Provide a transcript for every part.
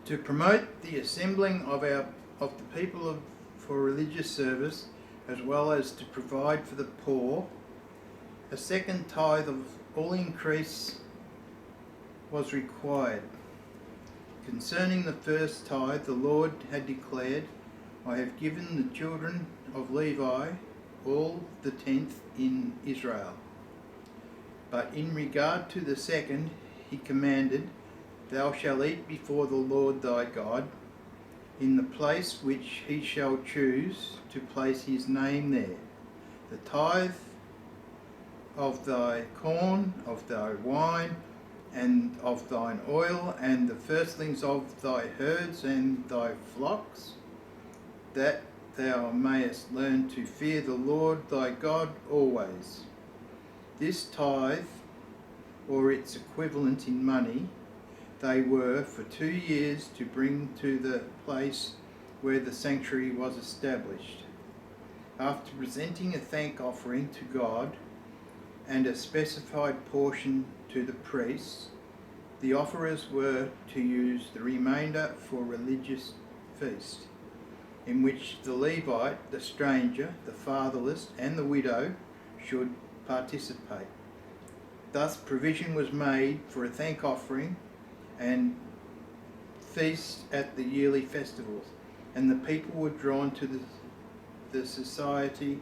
To promote the assembling of the people for religious service, as well as to provide for the poor, a second tithe of all increase was required. Concerning the first tithe, the Lord had declared, I have given the children of Levi all the tenth in Israel. But in regard to the second, he commanded, Thou shalt eat before the Lord thy God, in the place which he shall choose to place his name there. The tithe of thy corn, of thy wine, and of thine oil, and the firstlings of thy herds and thy flocks, that thou mayest learn to fear the Lord thy God always. This tithe, or its equivalent in money, they were for 2 years to bring to the place where the sanctuary was established. After presenting a thank offering to God and a specified portion to the priests, the offerers were to use the remainder for religious feast, in which the Levite, the stranger, the fatherless, and the widow should participate. Thus provision was made for a thank offering and feast at the yearly festivals, and the people were drawn to the society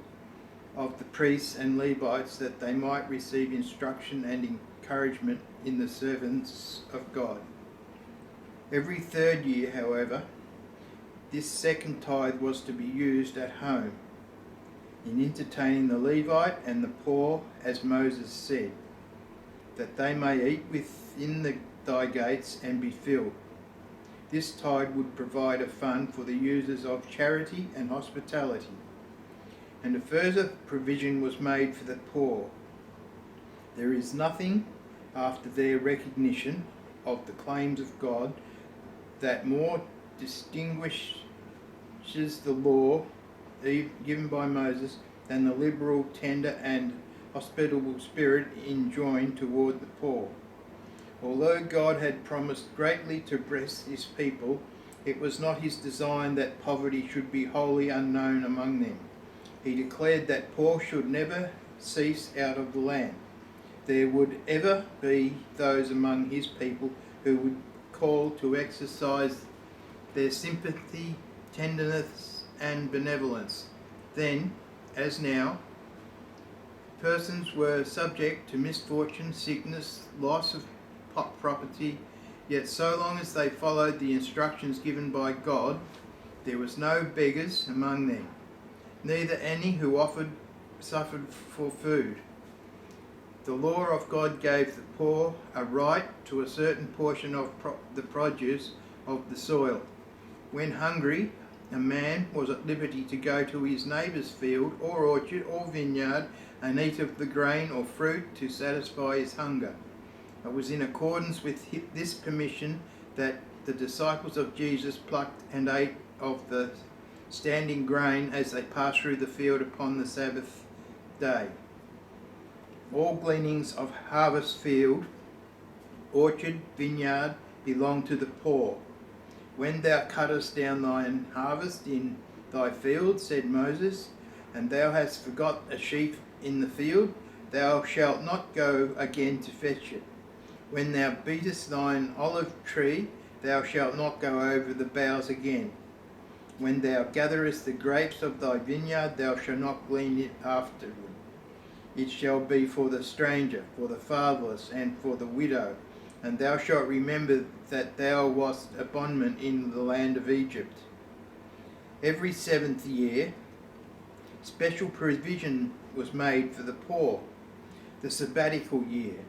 of the priests and Levites, that they might receive instruction and encouragement in the servants of God. Every third year, however, this second tithe was to be used at home, in entertaining the Levite and the poor, as Moses said, that they may eat within thy gates and be filled. This tithe would provide a fund for the users of charity and hospitality. And a further provision was made for the poor. There is nothing, after their recognition of the claims of God, that more distinguishes the law given by Moses than the liberal, tender and hospitable spirit enjoined toward the poor. Although God had promised greatly to bless his people, it was not his design that poverty should be wholly unknown among them. He declared that poor should never cease out of the land. There would ever be those among his people who would call to exercise their sympathy, tenderness and benevolence. Then, as now, persons were subject to misfortune, sickness, loss of property, yet so long as they followed the instructions given by God, there was no beggars among them, neither any who suffered for food. The law of God gave the poor a right to a certain portion of the produce of the soil. When hungry, a man was at liberty to go to his neighbour's field or orchard or vineyard and eat of the grain or fruit to satisfy his hunger. It was in accordance with this permission that the disciples of Jesus plucked and ate of the standing grain as they passed through the field upon the Sabbath day. All gleanings of harvest field, orchard, vineyard belong to the poor. When thou cuttest down thine harvest in thy field, said Moses, and thou hast forgot a sheaf in the field, thou shalt not go again to fetch it. When thou beatest thine olive tree, thou shalt not go over the boughs again. When thou gatherest the grapes of thy vineyard, thou shalt not glean it afterward. It shall be for the stranger, for the fatherless, and for the widow. And thou shalt remember that thou wast a bondman in the land of Egypt. Every 7th year, special provision was made for the poor. The sabbatical year,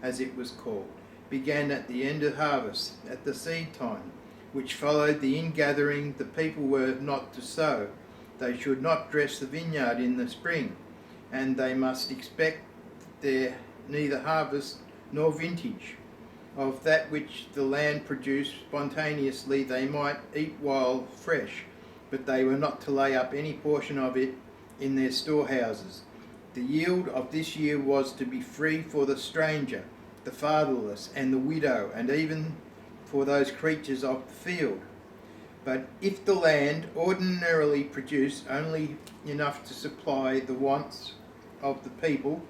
as it was called, began at the end of harvest, at the seed time, which followed the ingathering. The people were not to sow. They should not dress the vineyard in the spring, and they must expect there neither harvest nor vintage. Of that which the land produced spontaneously they might eat while fresh, but they were not to lay up any portion of it in their storehouses. The yield of this year was to be free for the stranger, the fatherless, and the widow, and even for those creatures of the field. But if the land ordinarily produced only enough to supply the wants of the people,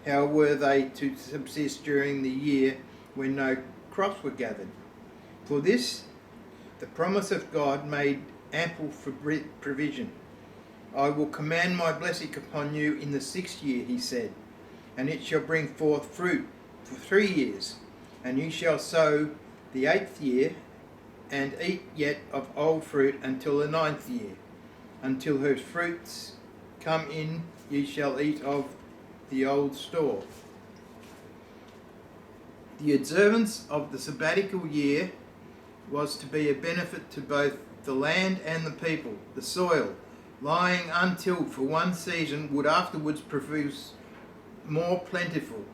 how were they to subsist during the year when no crops were gathered? For this, the promise of God made ample for provision. I will command my blessing upon you in the 6th year, he said, and it shall bring forth fruit for 3 years, and you shall sow the 8th year, and eat yet of old fruit until the 9th year. Until her fruits come in, ye shall eat of the old store. The observance of the sabbatical year was to be a benefit to both the land and the people. The soil, lying untilled for one season, would afterwards produce more plentiful.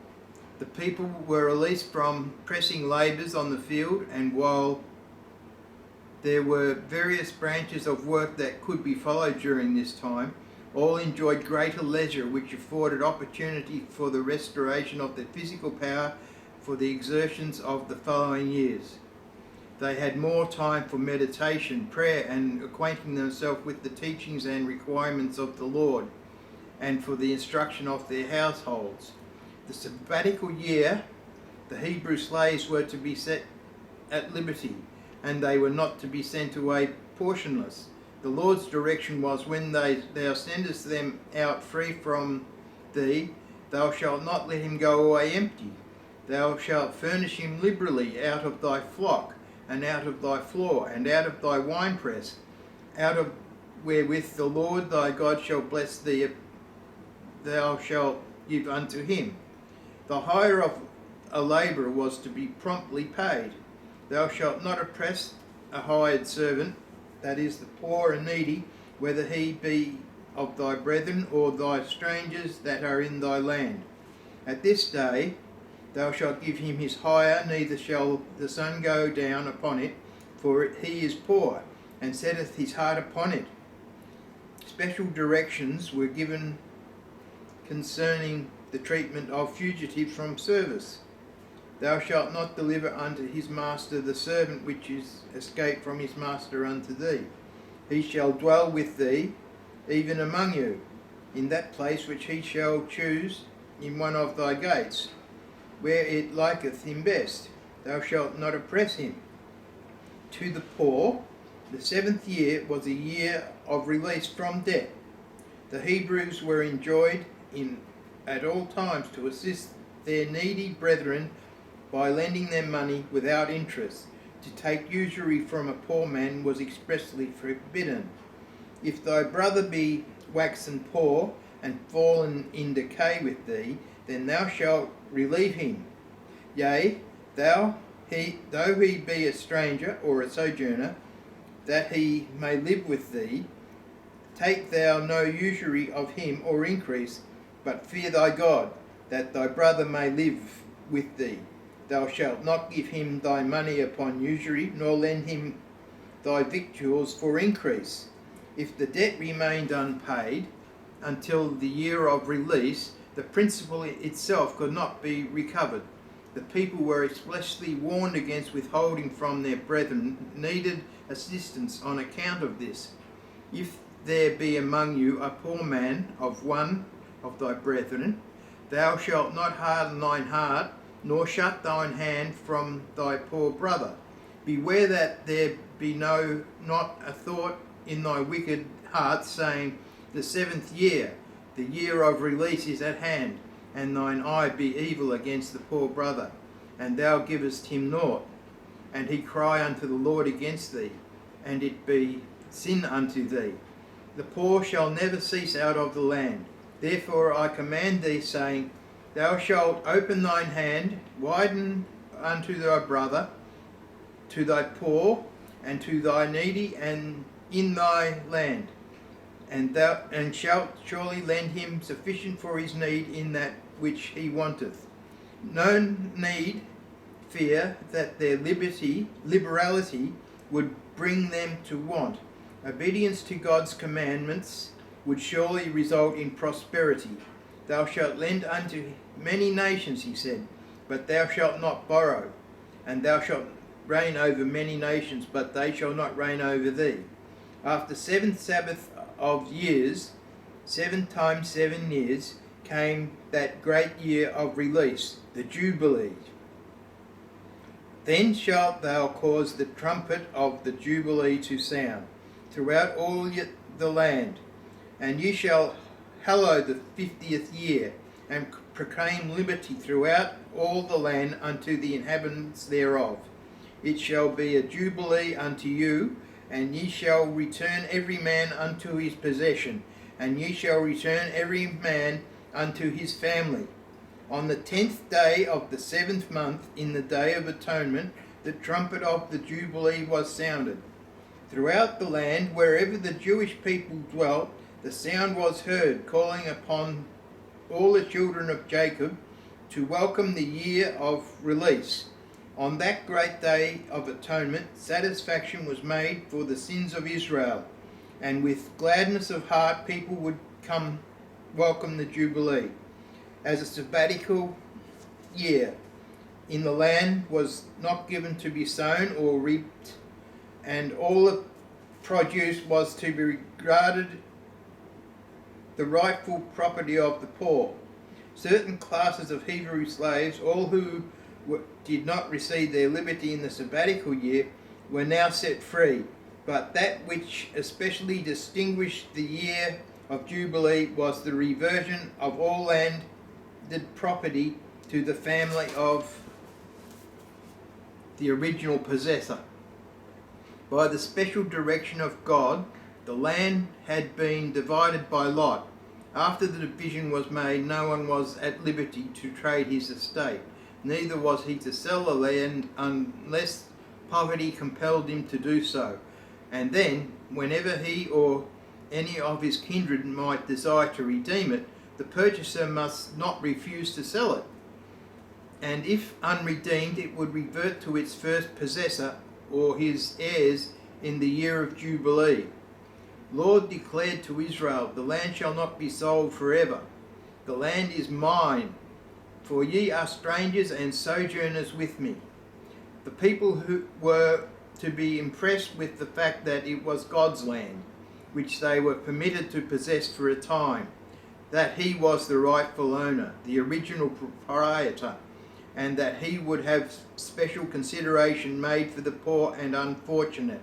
The people were released from pressing labours on the field, and while there were various branches of work that could be followed during this time, all enjoyed greater leisure, which afforded opportunity for the restoration of their physical power for the exertions of the following years. They had more time for meditation, prayer, and acquainting themselves with the teachings and requirements of the Lord, and for the instruction of their households. The sabbatical year, the Hebrew slaves were to be set at liberty, and they were not to be sent away portionless. The Lord's direction was, when thou sendest them out free from thee, thou shalt not let him go away empty. Thou shalt furnish him liberally out of thy flock, and out of thy floor, and out of thy winepress, out of wherewith the Lord thy God shall bless thee, thou shalt give unto him. The hire of a labourer was to be promptly paid. Thou shalt not oppress a hired servant, that is, the poor and needy, whether he be of thy brethren or thy strangers that are in thy land. At this day thou shalt give him his hire, neither shall the sun go down upon it, for he is poor, and setteth his heart upon it. Special directions were given concerning the treatment of fugitives from service. Thou shalt not deliver unto his master the servant which is escaped from his master unto thee. He shall dwell with thee, even among you, in that place which he shall choose in one of thy gates, where it liketh him best. Thou shalt not oppress him. To the poor, the 7th year was a year of release from debt. The Hebrews were enjoined at all times to assist their needy brethren by lending them money without interest. To take usury from a poor man was expressly forbidden. If thy brother be waxen poor and fallen in decay with thee, then thou shalt relieve him. Yea, though he be a stranger or a sojourner, that he may live with thee, take thou no usury of him or increase, but fear thy God, that thy brother may live with thee. Thou shalt not give him thy money upon usury, nor lend him thy victuals for increase. If the debt remained unpaid until the year of release, the principal itself could not be recovered. The people were expressly warned against withholding from their brethren needed assistance on account of this. If there be among you a poor man of one of thy brethren, thou shalt not harden thine heart, nor shut thine hand from thy poor brother. Beware that there be not a thought in thy wicked heart, saying, the 7th year, the year of release is at hand, and thine eye be evil against the poor brother, and thou givest him naught, and he cry unto the Lord against thee, and it be sin unto thee. The poor shall never cease out of the land. Therefore I command thee, saying, thou shalt open thine hand, widen unto thy brother, to thy poor, and to thy needy, and in thy land, and shalt surely lend him sufficient for his need in that which he wanteth. No need fear that their liberality would bring them to want. Obedience to God's commandments would surely result in prosperity. Thou shalt lend unto many nations, he said, but thou shalt not borrow, and thou shalt reign over many nations, but they shall not reign over thee. After 7 Sabbath of years, 7 times 7 years, came that great year of release, the Jubilee. Then shalt thou cause the trumpet of the Jubilee to sound throughout all the land, and ye shall hallow the 50th year, and proclaim liberty throughout all the land unto the inhabitants thereof. It shall be a jubilee unto you, and ye shall return every man unto his possession, and ye shall return every man unto his family. On the 10th day of the 7th month, in the day of atonement, the trumpet of the Jubilee was sounded. Throughout the land, wherever the Jewish people dwelt, the sound was heard, calling upon all the children of Jacob to welcome the year of release. On that great day of atonement, satisfaction was made for the sins of Israel, and with gladness of heart people would come welcome the Jubilee. As a sabbatical year in the land was not given to be sown or reaped, and all the produce was to be regarded the rightful property of the poor. Certain classes of Hebrew slaves, all who did not receive their liberty in the sabbatical year, were now set free. But that which especially distinguished the year of Jubilee was the reversion of all landed property to the family of the original possessor. By the special direction of God, the land had been divided by lot. After the division was made, no one was at liberty to trade his estate, neither was he to sell the land unless poverty compelled him to do so. And then, whenever he or any of his kindred might desire to redeem it, the purchaser must not refuse to sell it. And if unredeemed, it would revert to its first possessor or his heirs in the year of Jubilee. Lord declared to Israel, the land shall not be sold forever. The land is mine, for ye are strangers and sojourners with me. The people who were to be impressed with the fact that it was God's land, which they were permitted to possess for a time, that he was the rightful owner, the original proprietor, and that he would have special consideration made for the poor and unfortunate.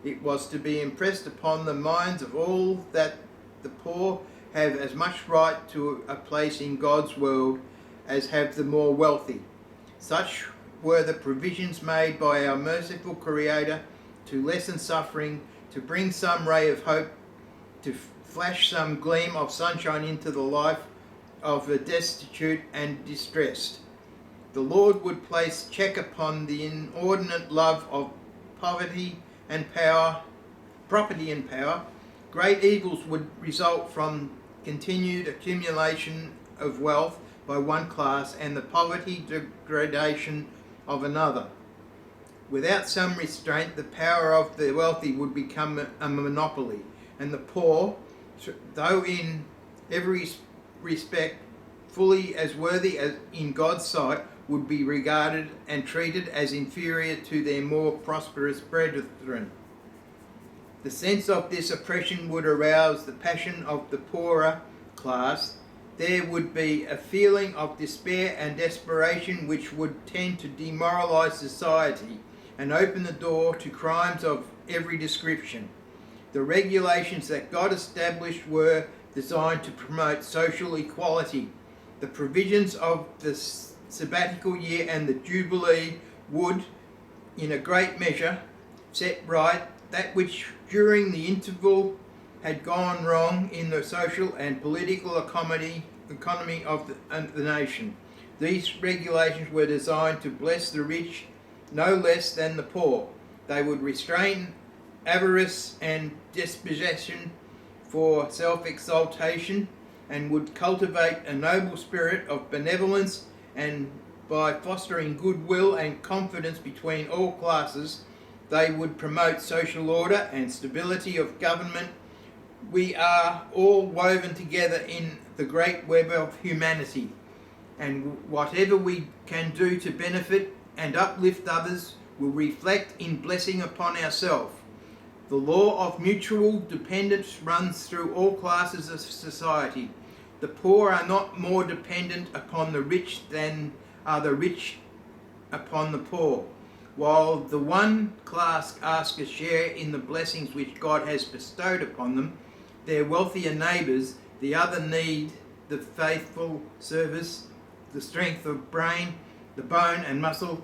It was to be impressed upon the minds of all that the poor have as much right to a place in God's world as have the more wealthy. Such were the provisions made by our merciful Creator to lessen suffering, to bring some ray of hope, to flash some gleam of sunshine into the life of the destitute and distressed. The Lord would place check upon the inordinate love of property and power. Great evils would result from continued accumulation of wealth by one class and the poverty degradation of another. Without some restraint, the power of the wealthy would become a monopoly, and the poor, though in every respect fully as worthy as in God's sight, would be regarded and treated as inferior to their more prosperous brethren. The sense of this oppression would arouse the passion of the poorer class. There would be a feeling of despair and desperation which would tend to demoralize society and open the door to crimes of every description. The regulations that God established were designed to promote social equality. The provisions of the sabbatical year and the Jubilee would, in a great measure, set right that which during the interval had gone wrong in the social and political economy of the nation. These regulations were designed to bless the rich no less than the poor. They would restrain avarice and dispossession for self-exaltation, and would cultivate a noble spirit of benevolence, and by fostering goodwill and confidence between all classes, they would promote social order and stability of government. We are all woven together in the great web of humanity, and whatever we can do to benefit and uplift others, will reflect in blessing upon ourselves. The law of mutual dependence runs through all classes of society. The poor are not more dependent upon the rich than are the rich upon the poor. While the one class asks a share in the blessings which God has bestowed upon them, their wealthier neighbours, the other need the faithful service, the strength of brain, the bone and muscle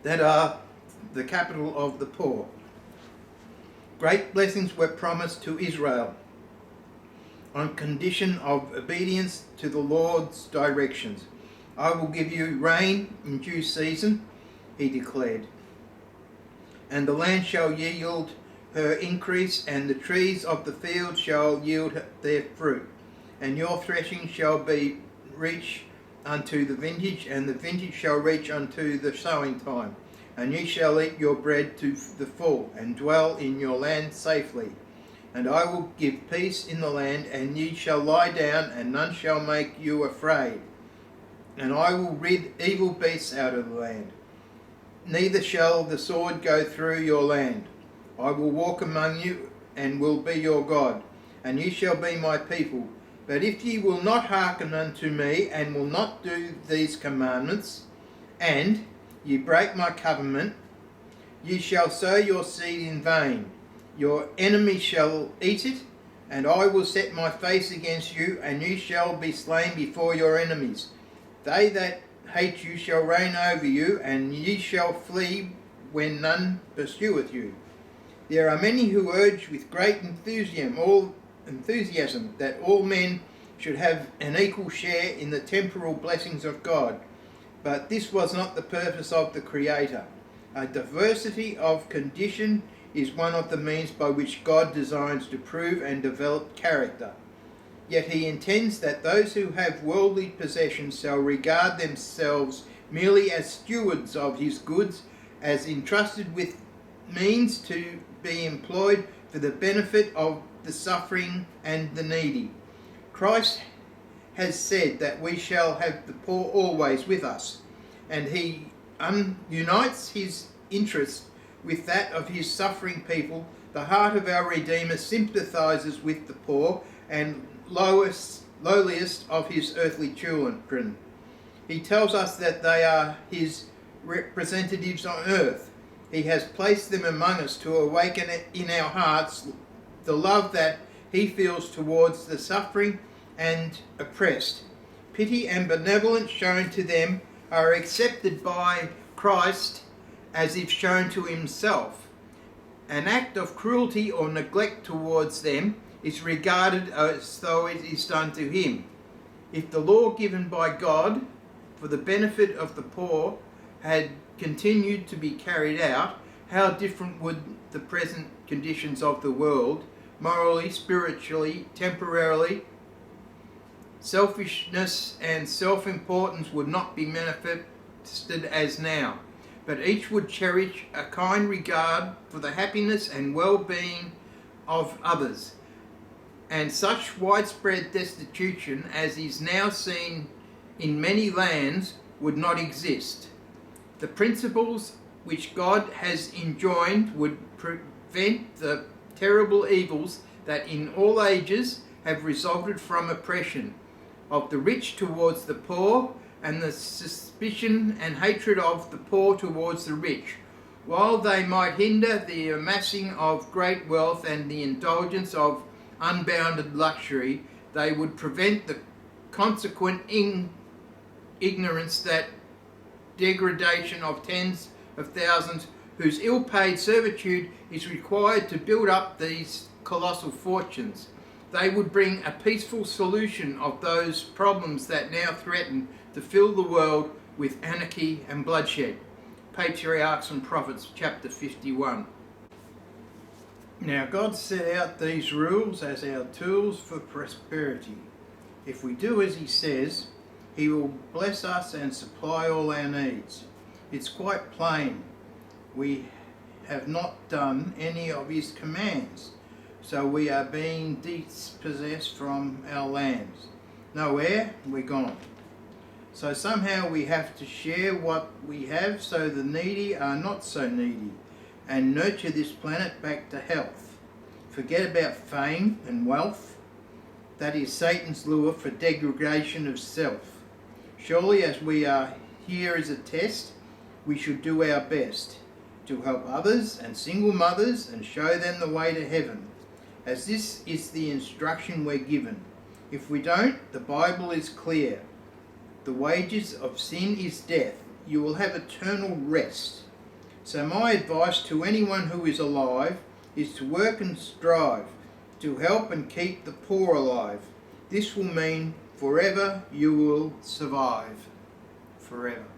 that are the capital of the poor. Great blessings were promised to Israel on condition of obedience to the Lord's directions. I will give you rain in due season, he declared, and the land shall yield her increase, and the trees of the field shall yield their fruit, and your threshing shall be reach unto the vintage, and the vintage shall reach unto the sowing time. And ye shall eat your bread to the full, and dwell in your land safely. And I will give peace in the land, and ye shall lie down, and none shall make you afraid. And I will rid evil beasts out of the land. Neither shall the sword go through your land. I will walk among you, and will be your God, and ye shall be my people. But if ye will not hearken unto me, and will not do these commandments, and ye break my covenant, ye shall sow your seed in vain. Your enemy shall eat it, and I will set my face against you, and ye shall be slain before your enemies. They that hate you shall reign over you, and ye shall flee when none pursueth you. There are many who urge with great enthusiasm that all men should have an equal share in the temporal blessings of God. But this was not the purpose of the Creator. A diversity of condition is one of the means by which God designs to prove and develop character. Yet he intends that those who have worldly possessions shall regard themselves merely as stewards of his goods, as entrusted with means to be employed for the benefit of the suffering and the needy. Christ has said that we shall have the poor always with us, and he unites his interest with that of his suffering people. The heart of our Redeemer sympathizes with the poor and lowliest of his earthly children. He tells us that they are his representatives on earth. He has placed them among us to awaken in our hearts the love that he feels towards the suffering and oppressed. Pity and benevolence shown to them are accepted by Christ as if shown to himself. An act of cruelty or neglect towards them is regarded as though it is done to him. If the law given by God for the benefit of the poor had continued to be carried out, how different would the present conditions of the world, morally, spiritually, temporarily. Selfishness and self-importance would not be manifested as now, but each would cherish a kind regard for the happiness and well-being of others. And such widespread destitution as is now seen in many lands would not exist. The principles which God has enjoined would prevent the terrible evils that in all ages have resulted from oppression of the rich towards the poor, and the suspicion and hatred of the poor towards the rich. While they might hinder the amassing of great wealth and the indulgence of unbounded luxury, they would prevent the consequent ignorance, that degradation of tens of thousands whose ill-paid servitude is required to build up these colossal fortunes. They would bring a peaceful solution of those problems that now threaten to fill the world with anarchy and bloodshed. Patriarchs and Prophets, chapter 51. Now God set out these rules as our tools for prosperity. If we do as he says, he will bless us and supply all our needs. It's quite plain. We have not done any of his commands, so we are being dispossessed from our lands. Nowhere, we're gone. So somehow we have to share what we have so the needy are not so needy, and nurture this planet back to health. Forget about fame and wealth. That is Satan's lure for degradation of self. Surely as we are here as a test, we should do our best to help others and single mothers and show them the way to heaven, as this is the instruction we're given. If we don't, the Bible is clear. The wages of sin is death. You will have eternal rest. So my advice to anyone who is alive is to work and strive to help and keep the poor alive. This will mean forever you will survive. Forever.